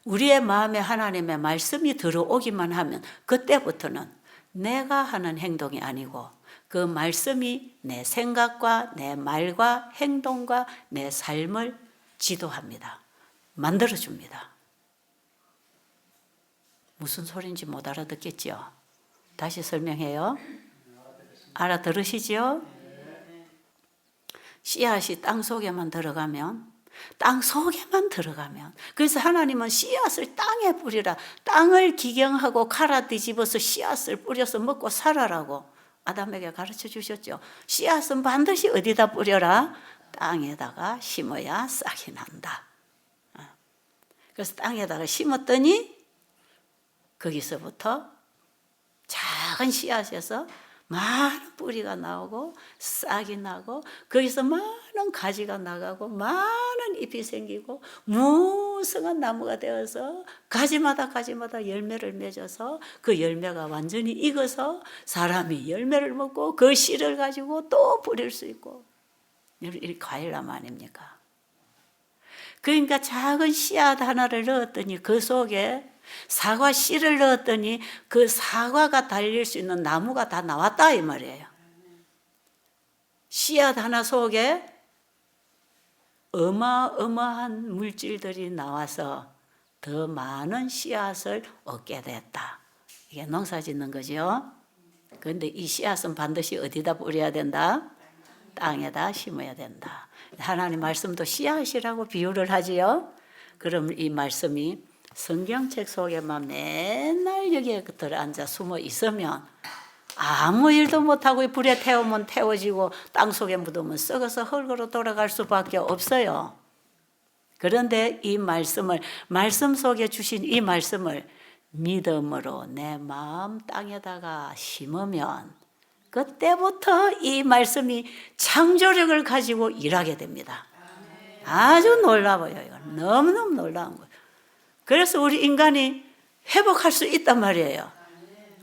우리의 마음에 하나님의 말씀이 들어오기만 하면 그때부터는 내가 하는 행동이 아니고 그 말씀이 내 생각과 내 말과 행동과 내 삶을 지도합니다. 만들어줍니다. 무슨 소리인지 못 알아듣겠죠? 다시 설명해요. 알아들으시죠? 씨앗이 땅 속에만 들어가면 그래서 하나님은 씨앗을 땅에 뿌리라, 땅을 기경하고 갈아 뒤집어서 씨앗을 뿌려서 먹고 살아라고 아담에게 가르쳐 주셨죠. 씨앗은 반드시 어디다 뿌려라? 땅에다가 심어야 싹이 난다. 그래서 땅에다가 심었더니 거기서부터 작은 씨앗에서 많은 뿌리가 나오고 싹이 나고 거기서 많은 가지가 나가고 많은 잎이 생기고 무성한 나무가 되어서 가지마다 열매를 맺어서 그 열매가 완전히 익어서 사람이 열매를 먹고 그 씨를 가지고 또 뿌릴 수 있고 이 과일나무 아닙니까? 그러니까 작은 씨앗 하나를 넣었더니 그 속에 사과 씨를 넣었더니 그 사과가 달릴 수 있는 나무가 다 나왔다 이 말이에요. 씨앗 하나 속에 어마어마한 물질들이 나와서 더 많은 씨앗을 얻게 됐다. 이게 농사 짓는 거죠. 그런데 이 씨앗은 반드시 어디다 뿌려야 된다? 땅에다 심어야 된다. 하나님 말씀도 씨앗이라고 비유를 하지요. 그럼 이 말씀이 성경책 속에만 맨날 여기에 들어앉아 숨어 있으면 아무 일도 못하고 불에 태우면 태워지고 땅 속에 묻으면 썩어서 흙으로 돌아갈 수밖에 없어요. 그런데 이 말씀을, 말씀 속에 주신 이 말씀을 믿음으로 내 마음 땅에다가 심으면 그때부터 이 말씀이 창조력을 가지고 일하게 됩니다. 아주 놀라워요. 이건 너무너무 놀라운 거예요. 그래서 우리 인간이 회복할 수 있단 말이에요.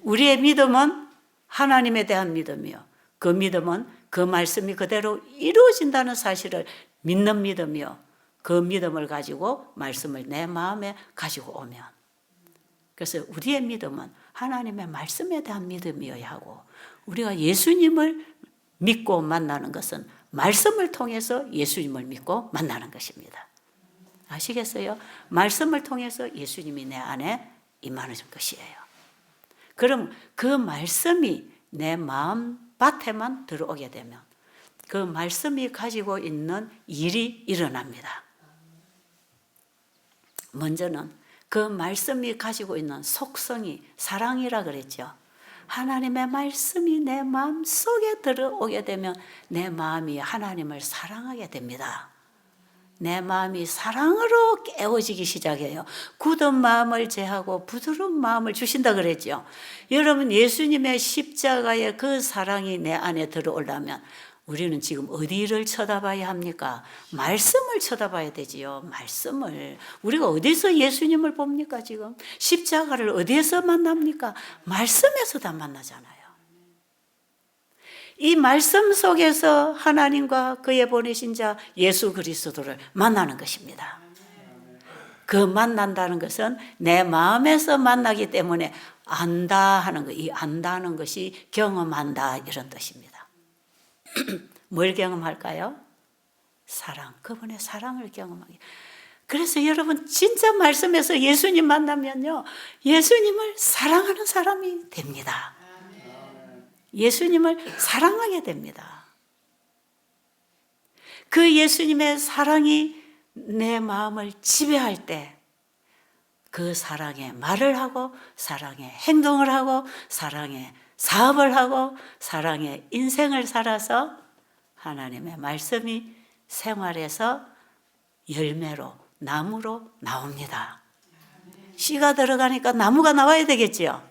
우리의 믿음은 하나님에 대한 믿음이요. 그 믿음은 그 말씀이 그대로 이루어진다는 사실을 믿는 믿음이요. 그 믿음을 가지고 말씀을 내 마음에 가지고 오면. 그래서 우리의 믿음은 하나님의 말씀에 대한 믿음이어야 하고 우리가 예수님을 믿고 만나는 것은 말씀을 통해서 예수님을 믿고 만나는 것입니다. 아시겠어요? 말씀을 통해서 예수님이 내 안에 임하는 것이에요. 그럼 그 말씀이 내 마음 밭에만 들어오게 되면 그 말씀이 가지고 있는 일이 일어납니다. 먼저는 그 말씀이 가지고 있는 속성이 사랑이라 그랬죠. 하나님의 말씀이 내 마음 속에 들어오게 되면 내 마음이 하나님을 사랑하게 됩니다. 내 마음이 사랑으로 깨워지기 시작해요. 굳은 마음을 제하고 부드러운 마음을 주신다 그랬죠. 여러분, 예수님의 십자가의 그 사랑이 내 안에 들어오려면 우리는 지금 어디를 쳐다봐야 합니까? 말씀을 쳐다봐야 되지요. 말씀을. 우리가 어디서 예수님을 봅니까 지금? 십자가를 어디에서 만납니까? 말씀에서 다 만나잖아요. 이 말씀 속에서 하나님과 그의 보내신 자 예수 그리스도를 만나는 것입니다. 그 만난다는 것은 내 마음에서 만나기 때문에 안다 하는 것, 이 안다는 것이 경험한다 이런 뜻입니다. 뭘 경험할까요? 사랑, 그분의 사랑을 경험하기. 그래서 여러분 진짜 말씀에서 예수님 만나면요, 예수님을 사랑하는 사람이 됩니다. 예수님을 사랑하게 됩니다. 그 예수님의 사랑이 내 마음을 지배할 때 그 사랑에 말을 하고 사랑에 행동을 하고 사랑에 사업을 하고 사랑의 인생을 살아서 하나님의 말씀이 생활에서 열매로 나무로 나옵니다. 씨가 들어가니까 나무가 나와야 되겠지요.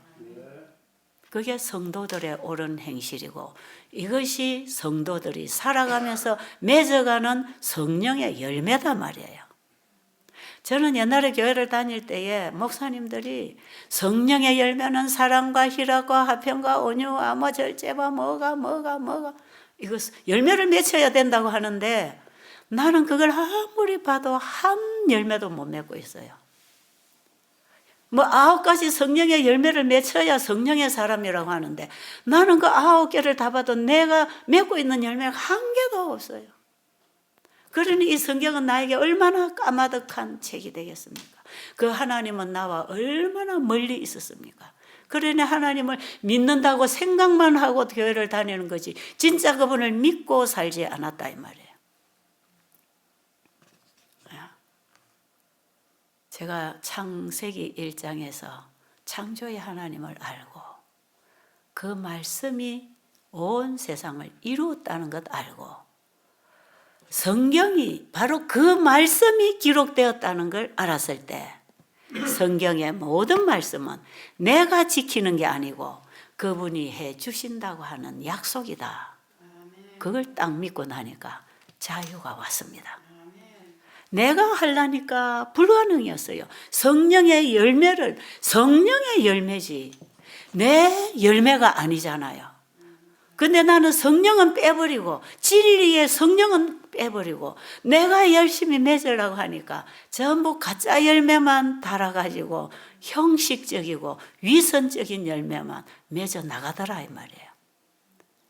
그게 성도들의 옳은 행실이고 이것이 성도들이 살아가면서 맺어가는 성령의 열매단 말이에요. 저는 옛날에 교회를 다닐 때에 목사님들이 성령의 열매는 사랑과 희락과 화평과 온유와 뭐 절제와 뭐가 이거 열매를 맺혀야 된다고 하는데 나는 그걸 아무리 봐도 한 열매도 못 맺고 있어요. 뭐 9가지 성령의 열매를 맺혀야 성령의 사람이라고 하는데 나는 그 9개를 다 봐도 내가 맺고 있는 열매가 한 개도 없어요. 그러니 이 성경은 나에게 얼마나 까마득한 책이 되겠습니까? 그 하나님은 나와 얼마나 멀리 있었습니까? 그러니 하나님을 믿는다고 생각만 하고 교회를 다니는 거지 진짜 그분을 믿고 살지 않았다 이 말이에요. 제가 창세기 1장에서 창조의 하나님을 알고 그 말씀이 온 세상을 이루었다는 것 알고 성경이 바로 그 말씀이 기록되었다는 걸 알았을 때 성경의 모든 말씀은 내가 지키는 게 아니고 그분이 해 주신다고 하는 약속이다. 그걸 딱 믿고 나니까 자유가 왔습니다. 내가 하려니까 불가능이었어요. 성령의 열매지 내 열매가 아니잖아요. 근데 나는 성령은 빼버리고 진리의 성령은 빼버리고 내가 열심히 맺으려고 하니까 전부 가짜 열매만 달아가지고 형식적이고 위선적인 열매만 맺어 나가더라 이 말이에요.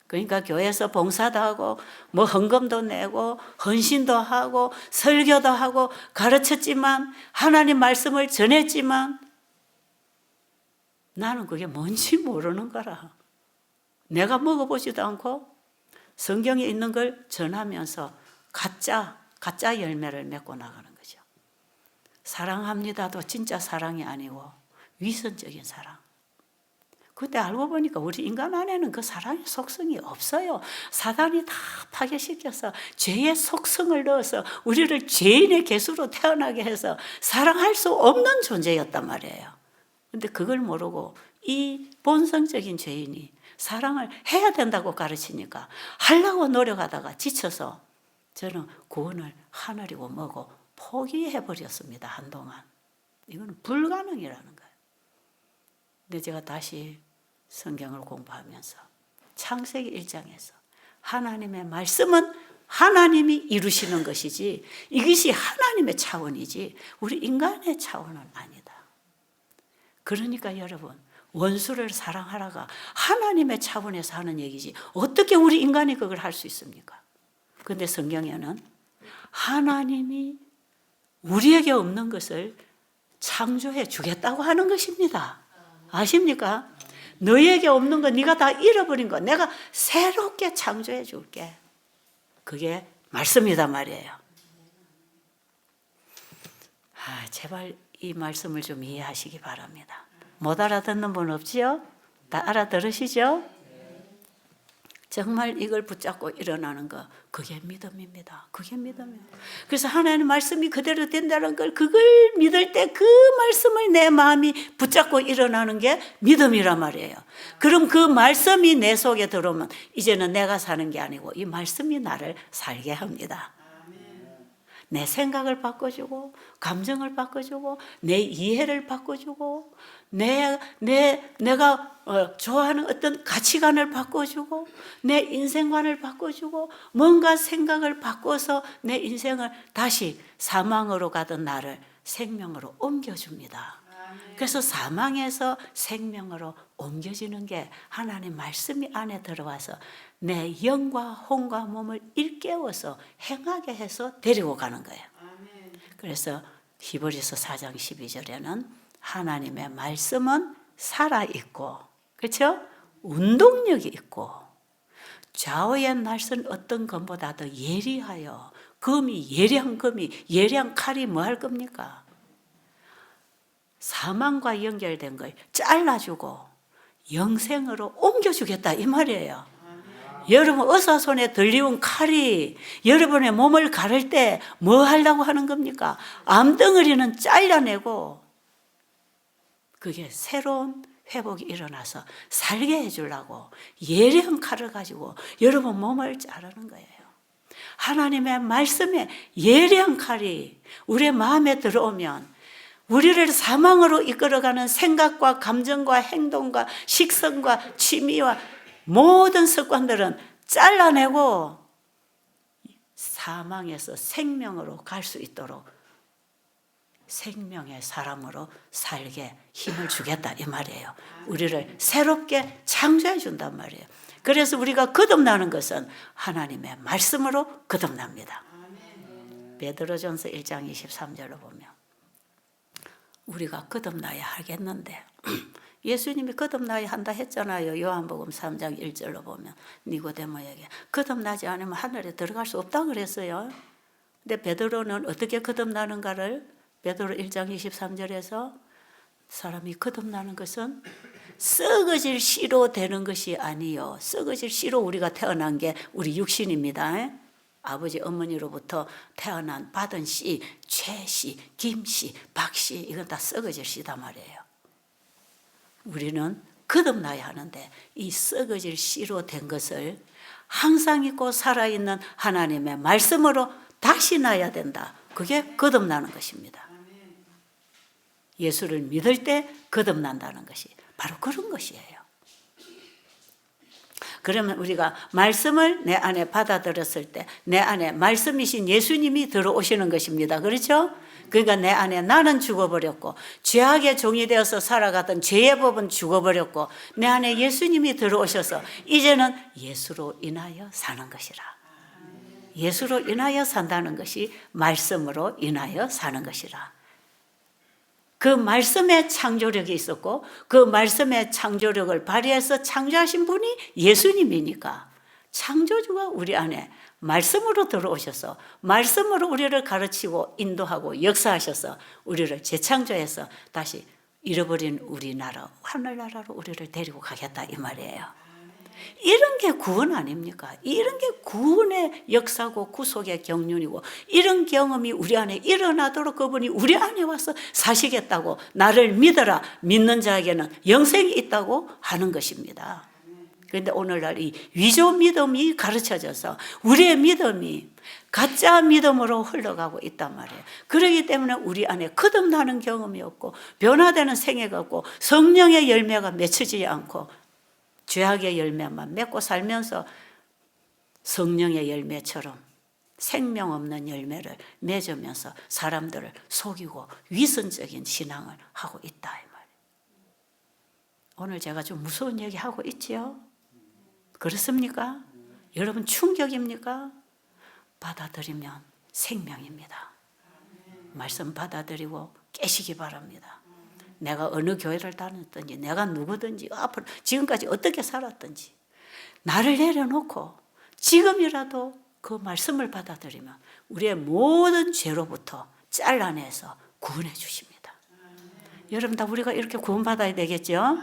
그러니까 교회에서 봉사도 하고 뭐 헌금도 내고 헌신도 하고 설교도 하고 가르쳤지만 하나님 말씀을 전했지만 나는 그게 뭔지 모르는 거라. 내가 먹어보지도 않고 성경에 있는 걸 전하면서 가짜 열매를 맺고 나가는 거죠. 사랑합니다도 진짜 사랑이 아니고 위선적인 사랑. 그때 알고 보니까 우리 인간 안에는 그 사랑의 속성이 없어요. 사단이 다 파괴시켜서 죄의 속성을 넣어서 우리를 죄인의 개수로 태어나게 해서 사랑할 수 없는 존재였단 말이에요. 근데 그걸 모르고 이 본성적인 죄인이 사랑을 해야 된다고 가르치니까 하려고 노력하다가 지쳐서 저는 구원을 하늘이고 뭐고 포기해버렸습니다. 한동안. 이건 불가능이라는 거예요. 근데 제가 다시 성경을 공부하면서 창세기 1장에서 하나님의 말씀은 하나님이 이루시는 것이지 이것이 하나님의 차원이지 우리 인간의 차원은 아니다. 그러니까 여러분 원수를 사랑하라가 하나님의 차원에서 하는 얘기지 어떻게 우리 인간이 그걸 할 수 있습니까? 그런데 성경에는 하나님이 우리에게 없는 것을 창조해 주겠다고 하는 것입니다. 아십니까? 너에게 없는 거 네가 다 잃어버린 거 내가 새롭게 창조해 줄게. 그게 말씀이단 말이에요. 제발 이 말씀을 좀 이해하시기 바랍니다. 못 알아듣는 분 없지요? 다 알아들으시죠? 정말 이걸 붙잡고 일어나는 거 그게 믿음입니다. 그게 믿음이에요. 그래서 하나님의 말씀이 그대로 된다는 걸 그걸 믿을 때 그 말씀을 내 마음이 붙잡고 일어나는 게 믿음이란 말이에요. 그럼 그 말씀이 내 속에 들어오면 이제는 내가 사는 게 아니고 이 말씀이 나를 살게 합니다. 내 생각을 바꿔주고 감정을 바꿔주고 내 이해를 바꿔주고 내가 좋아하는 어떤 가치관을 바꿔주고 내 인생관을 바꿔주고 뭔가 생각을 바꿔서 내 인생을 다시 사망으로 가던 나를 생명으로 옮겨줍니다. 그래서 사망에서 생명으로 옮겨지는 게 하나님의 말씀이 안에 들어와서 내 영과 혼과 몸을 일깨워서 행하게 해서 데리고 가는 거예요. 그래서 히브리서 4장 12절에는 하나님의 말씀은 살아있고 그렇죠? 운동력이 있고 좌우의 날선 어떤 검보다 더 예리하여 예리한 검이 예리한 칼이 뭐 할 겁니까? 사망과 연결된 걸 잘라주고 영생으로 옮겨주겠다 이 말이에요. 여러분 의사손에 들리운 칼이 여러분의 몸을 가를 때 뭐 하려고 하는 겁니까? 암덩어리는 잘라내고 그게 새로운 회복이 일어나서 살게 해주려고 예리한 칼을 가지고 여러분 몸을 자르는 거예요. 하나님의 말씀에 예리한 칼이 우리의 마음에 들어오면 우리를 사망으로 이끌어가는 생각과 감정과 행동과 식성과 취미와 모든 습관들은 잘라내고 사망에서 생명으로 갈 수 있도록 생명의 사람으로 살게 힘을 주겠다 이 말이에요. 우리를 새롭게 창조해 준단 말이에요. 그래서 우리가 거듭나는 것은 하나님의 말씀으로 거듭납니다. 베드로전서 1장 23절로 보면 우리가 거듭나야 하겠는데 예수님이 거듭나야 한다 했잖아요. 요한복음 3장 1절로 보면 니고데모에게 거듭나지 않으면 하늘에 들어갈 수 없다고 그랬어요. 근데 베드로는 어떻게 거듭나는가를 베드로 1장 23절에서 사람이 거듭나는 것은 썩어질 씨로 되는 것이 아니요. 썩어질 씨로 우리가 태어난 게 우리 육신입니다. 아버지 어머니로부터 태어난 받은 씨, 최씨, 김씨, 박씨 이건 다 썩어질 씨단 말이에요. 우리는 거듭나야 하는데 이 썩어질 씨로 된 것을 항상 있고 살아있는 하나님의 말씀으로 다시 나야 된다. 그게 거듭나는 것입니다. 예수를 믿을 때 거듭난다는 것이 바로 그런 것이에요. 그러면 우리가 말씀을 내 안에 받아들였을 때 내 안에 말씀이신 예수님이 들어오시는 것입니다. 그렇죠? 그러니까 내 안에 나는 죽어버렸고 죄악의 종이 되어서 살아가던 죄의 법은 죽어버렸고 내 안에 예수님이 들어오셔서 이제는 예수로 인하여 사는 것이라. 예수로 인하여 산다는 것이 말씀으로 인하여 사는 것이라. 그 말씀에 창조력이 있었고 그 말씀의 창조력을 발휘해서 창조하신 분이 예수님이니까 창조주가 우리 안에 말씀으로 들어오셔서 말씀으로 우리를 가르치고 인도하고 역사하셔서 우리를 재창조해서 다시 잃어버린 우리나라 하늘나라로 우리를 데리고 가겠다 이 말이에요. 이런 게 구원 아닙니까? 이런 게 구원의 역사고 구속의 경륜이고 이런 경험이 우리 안에 일어나도록 그분이 우리 안에 와서 사시겠다고 나를 믿어라 믿는 자에게는 영생이 있다고 하는 것입니다. 그런데 오늘날 이 위조 믿음이 가르쳐져서 우리의 믿음이 가짜 믿음으로 흘러가고 있단 말이에요. 그렇기 때문에 우리 안에 거듭나는 경험이 없고 변화되는 생애가 없고 성령의 열매가 맺히지 않고 죄악의 열매만 맺고 살면서 성령의 열매처럼 생명 없는 열매를 맺으면서 사람들을 속이고 위선적인 신앙을 하고 있다 이 말이에요. 오늘 제가 좀 무서운 얘기 하고 있지요? 그렇습니까? 여러분 충격입니까? 받아들이면 생명입니다. 말씀 받아들이고 깨시기 바랍니다. 내가 어느 교회를 다녔든지 내가 누구든지 앞으로 지금까지 어떻게 살았든지 나를 내려놓고 지금이라도 그 말씀을 받아들이면 우리의 모든 죄로부터 잘라내서 구원해 주십니다. 여러분 다 우리가 이렇게 구원받아야 되겠죠?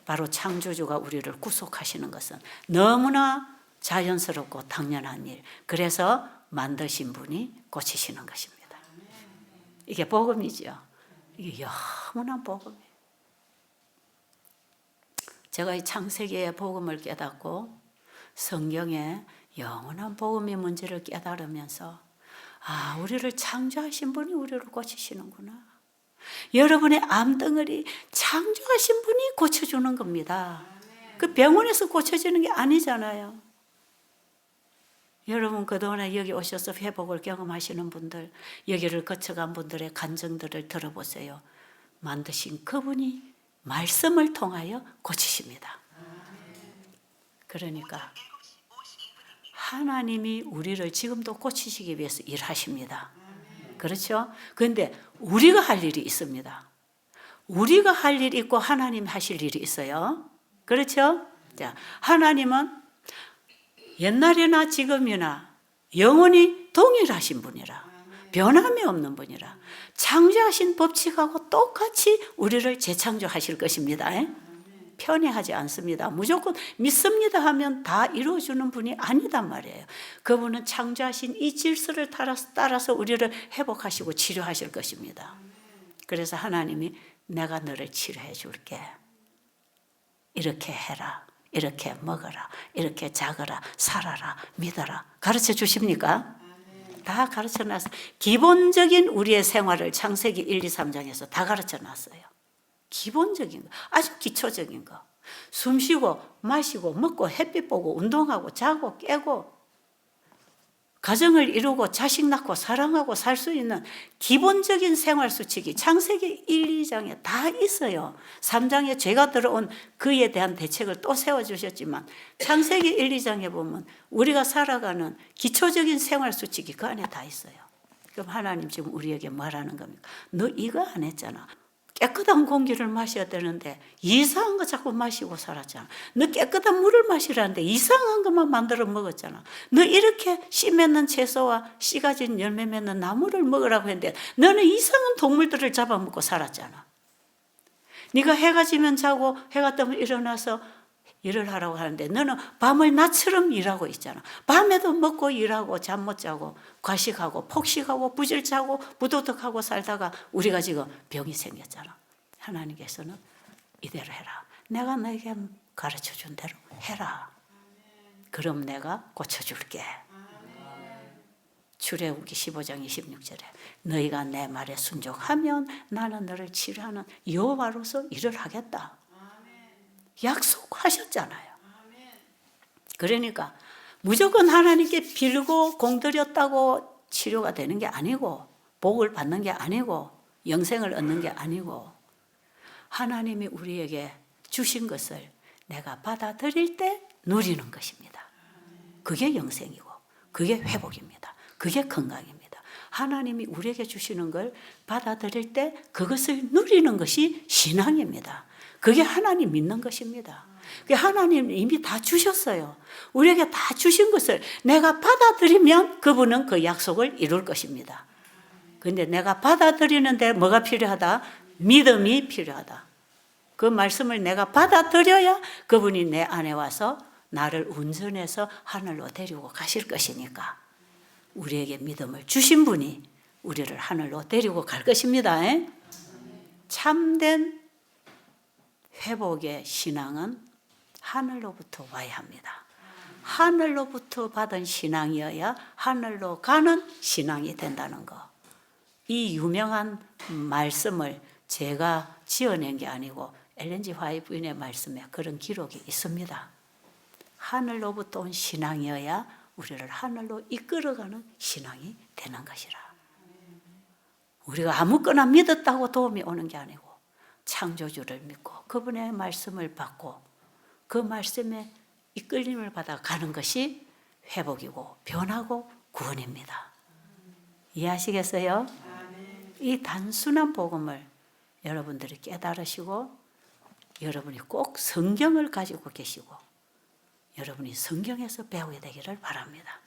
바로 창조주가 우리를 구속하시는 것은 너무나 자연스럽고 당연한 일. 그래서 만드신 분이 고치시는 것입니다. 이게 복음이죠. 이게 영원한 복음이에요. 제가 이 창세기의 복음을 깨닫고 성경에 영원한 복음의 문제를 깨달으면서 우리를 창조하신 분이 우리를 고치시는구나. 여러분의 암덩어리 창조하신 분이 고쳐주는 겁니다. 그 병원에서 고쳐지는 게 아니잖아요. 여러분 그동안에 여기 오셔서 회복을 경험하시는 분들, 여기를 거쳐간 분들의 간증들을 들어보세요. 만드신 그분이 말씀을 통하여 고치십니다. 그러니까 하나님이 우리를 지금도 고치시기 위해서 일하십니다. 그렇죠? 그런데 우리가 할 일이 있습니다. 우리가 할 일이 있고 하나님 하실 일이 있어요. 그렇죠? 자, 하나님은 옛날이나 지금이나 영원히 동일하신 분이라, 변함이 없는 분이라, 창조하신 법칙하고 똑같이 우리를 재창조하실 것입니다. 편애하지 않습니다. 무조건 믿습니다 하면 다 이루어주는 분이 아니단 말이에요. 그분은 창조하신 이 질서를 따라서 우리를 회복하시고 치료하실 것입니다. 그래서 하나님이 내가 너를 치료해 줄게. 이렇게 해라. 이렇게 먹어라. 이렇게 작어라. 살아라. 믿어라. 가르쳐 주십니까? 다 가르쳐 놨어요. 기본적인 우리의 생활을 창세기 1, 2, 3장에서 다 가르쳐 놨어요. 기본적인 거, 아주 기초적인 거. 숨 쉬고 마시고 먹고 햇빛 보고 운동하고 자고 깨고 가정을 이루고 자식 낳고 사랑하고 살 수 있는 기본적인 생활 수칙이 창세기 1, 2장에 다 있어요. 3장에 죄가 들어온 그에 대한 대책을 또 세워주셨지만 창세기 1, 2장에 보면 우리가 살아가는 기초적인 생활 수칙이 그 안에 다 있어요. 그럼 하나님 지금 우리에게 뭐라는 겁니까? 너 이거 안 했잖아. 깨끗한 공기를 마셔야 되는데 이상한 거 자꾸 마시고 살았잖아. 너 깨끗한 물을 마시라는데 이상한 것만 만들어 먹었잖아. 너 이렇게 씨 맺는 채소와 씨 가진 열매 맺는 나무를 먹으라고 했는데 너는 이상한 동물들을 잡아먹고 살았잖아. 네가 해가 지면 자고 해가 뜨면 일어나서 일을 하라고 하는데 너는 밤을 낮처럼 일하고 있잖아. 밤에도 먹고 일하고 잠 못 자고 과식하고 폭식하고 부질자고 부도덕하고 살다가 우리가 지금 병이 생겼잖아. 하나님께서는 이대로 해라. 내가 너에게 가르쳐준 대로 해라. 그럼 내가 고쳐줄게. 출애굽기 15장 26절에 너희가 내 말에 순종하면 나는 너를 치료하는 여호와로서 일을 하겠다. 약속하셨잖아요. 그러니까 무조건 하나님께 빌고 공들였다고 치료가 되는 게 아니고 복을 받는 게 아니고 영생을 얻는 게 아니고 하나님이 우리에게 주신 것을 내가 받아들일 때 누리는 것입니다. 그게 영생이고 그게 회복입니다. 그게 건강입니다. 하나님이 우리에게 주시는 걸 받아들일 때 그것을 누리는 것이 신앙입니다. 그게 하나님 믿는 것입니다. 그게 하나님 이미 다 주셨어요. 우리에게 다 주신 것을 내가 받아들이면 그분은 그 약속을 이룰 것입니다. 그런데 내가 받아들이는데 뭐가 필요하다? 믿음이 필요하다. 그 말씀을 내가 받아들여야 그분이 내 안에 와서 나를 운전해서 하늘로 데리고 가실 것이니까 우리에게 믿음을 주신 분이 우리를 하늘로 데리고 갈 것입니다. 참된 회복의 신앙은 하늘로부터 와야 합니다. 하늘로부터 받은 신앙이어야 하늘로 가는 신앙이 된다는 거. 이 유명한 말씀을 제가 지어낸 게 아니고 엘렌 G 화이트 부인의 말씀에 그런 기록이 있습니다. 하늘로부터 온 신앙이어야 우리를 하늘로 이끌어가는 신앙이 되는 것이라. 우리가 아무거나 믿었다고 도움이 오는 게 아니고 창조주를 믿고 그분의 말씀을 받고 그 말씀에 이끌림을 받아 가는 것이 회복이고 변하고 구원입니다. 이해하시겠어요? 이 단순한 복음을 여러분들이 깨달으시고 여러분이 꼭 성경을 가지고 계시고 여러분이 성경에서 배우게 되기를 바랍니다.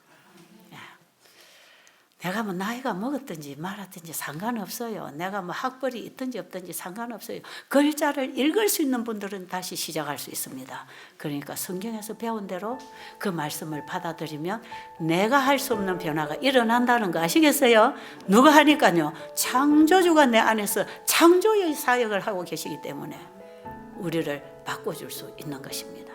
내가 뭐 나이가 먹었든지 말았든지 상관없어요. 내가 뭐 학벌이 있든지 없든지 상관없어요. 글자를 읽을 수 있는 분들은 다시 시작할 수 있습니다. 그러니까 성경에서 배운 대로 그 말씀을 받아들이면 내가 할 수 없는 변화가 일어난다는 거 아시겠어요? 누가 하니까요? 창조주가 내 안에서 창조의 사역을 하고 계시기 때문에 우리를 바꿔줄 수 있는 것입니다.